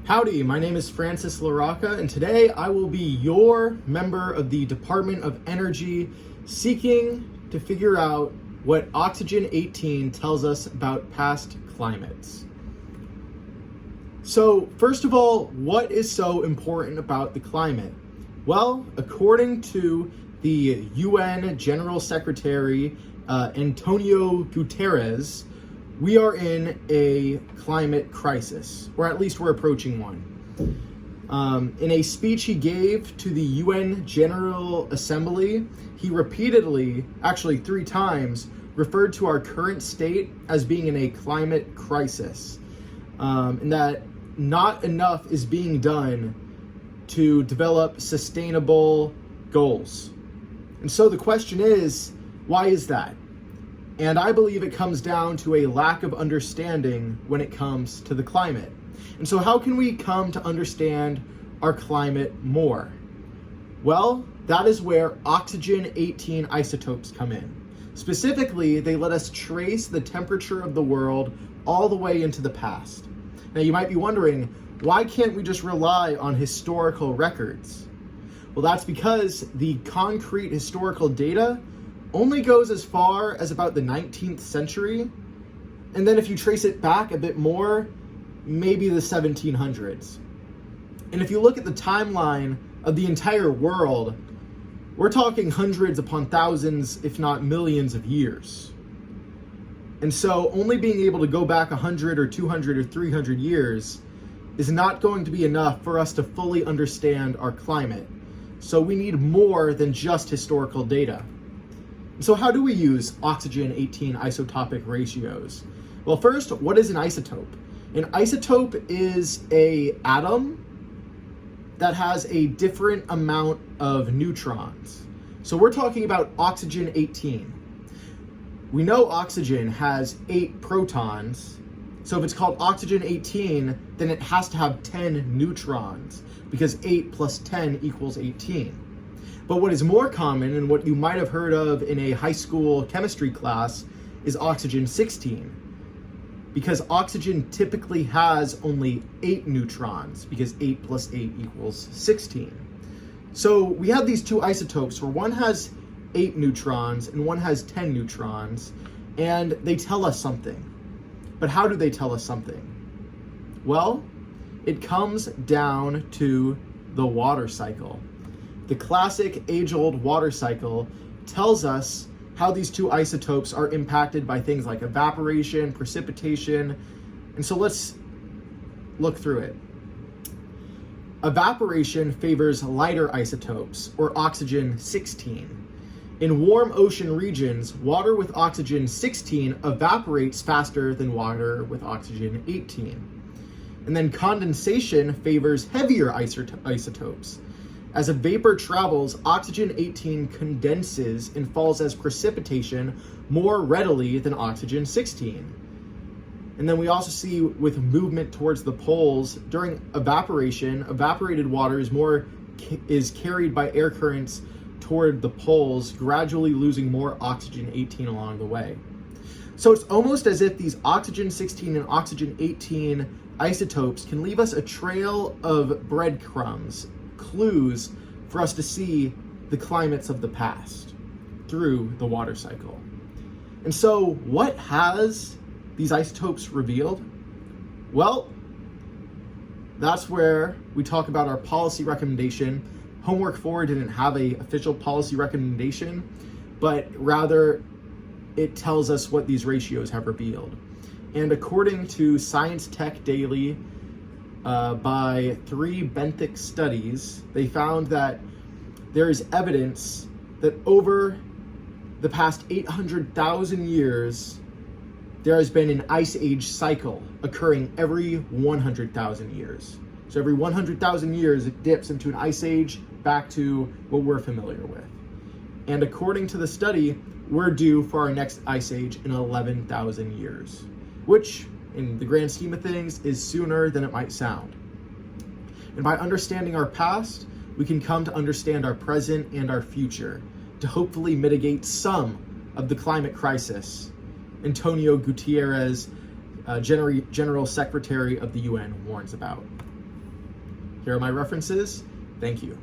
Howdy, my name is Francis Rocca, and today I will be your member of the Department of Energy seeking to figure out what Oxygen 18 tells us about past climates. So, first of all, what is so important about the climate? Well, according to the UN General Secretary, Antonio Guterres, we are in a climate crisis, or at least we're approaching one. In a speech he gave to the UN General Assembly, he repeatedly, actually 3 times, referred to our current state as being in a climate crisis, and that not enough is being done to develop sustainable goals. And so the question is, why is that? And I believe it comes down to a lack of understanding when it comes to the climate. And so how can we come to understand our climate more? Well, that is where Oxygen 18 isotopes come in. Specifically, they let us trace the temperature of the world all the way into the past. Now you might be wondering, why can't we just rely on historical records? Well, that's because the concrete historical data only goes as far as about the 19th century, and then if you trace it back a bit more, maybe the 1700s. And if you look at the timeline of the entire world, we're talking hundreds upon thousands, if not millions of years. And so only being able to go back 100 or 200 or 300 years is not going to be enough for us to fully understand our climate. So we need more than just historical data. So how do we use Oxygen 18 isotopic ratios? Well, first, what is an isotope? An isotope is an atom that has a different amount of neutrons. So we're talking about Oxygen 18. We know oxygen has 8 protons. So if it's called Oxygen 18, then it has to have 10 neutrons because 8 plus 10 equals 18. But what is more common, and what you might have heard of in a high school chemistry class, is Oxygen 16. Because oxygen typically has only 8 neutrons, because 8 plus 8 equals 16. So we have these 2 isotopes where one has 8 neutrons and one has 10 neutrons, and they tell us something. But how do they tell us something? Well, it comes down to the water cycle. The classic age-old water cycle tells us how these 2 isotopes are impacted by things like evaporation, precipitation, and so let's look through it. Evaporation favors lighter isotopes, or Oxygen 16. In warm ocean regions, water with Oxygen 16 evaporates faster than water with Oxygen 18. And then condensation favors heavier isotopes. As a vapor travels, Oxygen 18 condenses and falls as precipitation more readily than Oxygen 16. And then we also see with movement towards the poles, during evaporation, evaporated water is carried by air currents toward the poles, gradually losing more Oxygen 18 along the way. So it's almost as if these Oxygen 16 and Oxygen 18 isotopes can leave us a trail of breadcrumbs, clues for us to see the climates of the past through the water cycle. And so what has these isotopes revealed? Well, that's where we talk about our policy recommendation. Homework 4 didn't have an official policy recommendation, but rather it tells us what these ratios have revealed. And according to Science Tech Daily, by 3 benthic studies, they found that there is evidence that over the past 800,000 years, there has been an ice age cycle occurring every 100,000 years. So every 100,000 years, it dips into an ice age back to what we're familiar with. And according to the study, we're due for our next ice age in 11,000 years, which in the grand scheme of things is sooner than it might sound. And by understanding our past, we can come to understand our present and our future to hopefully mitigate some of the climate crisis Antonio Guterres, General Secretary of the UN, warns about. Here are my references. Thank you.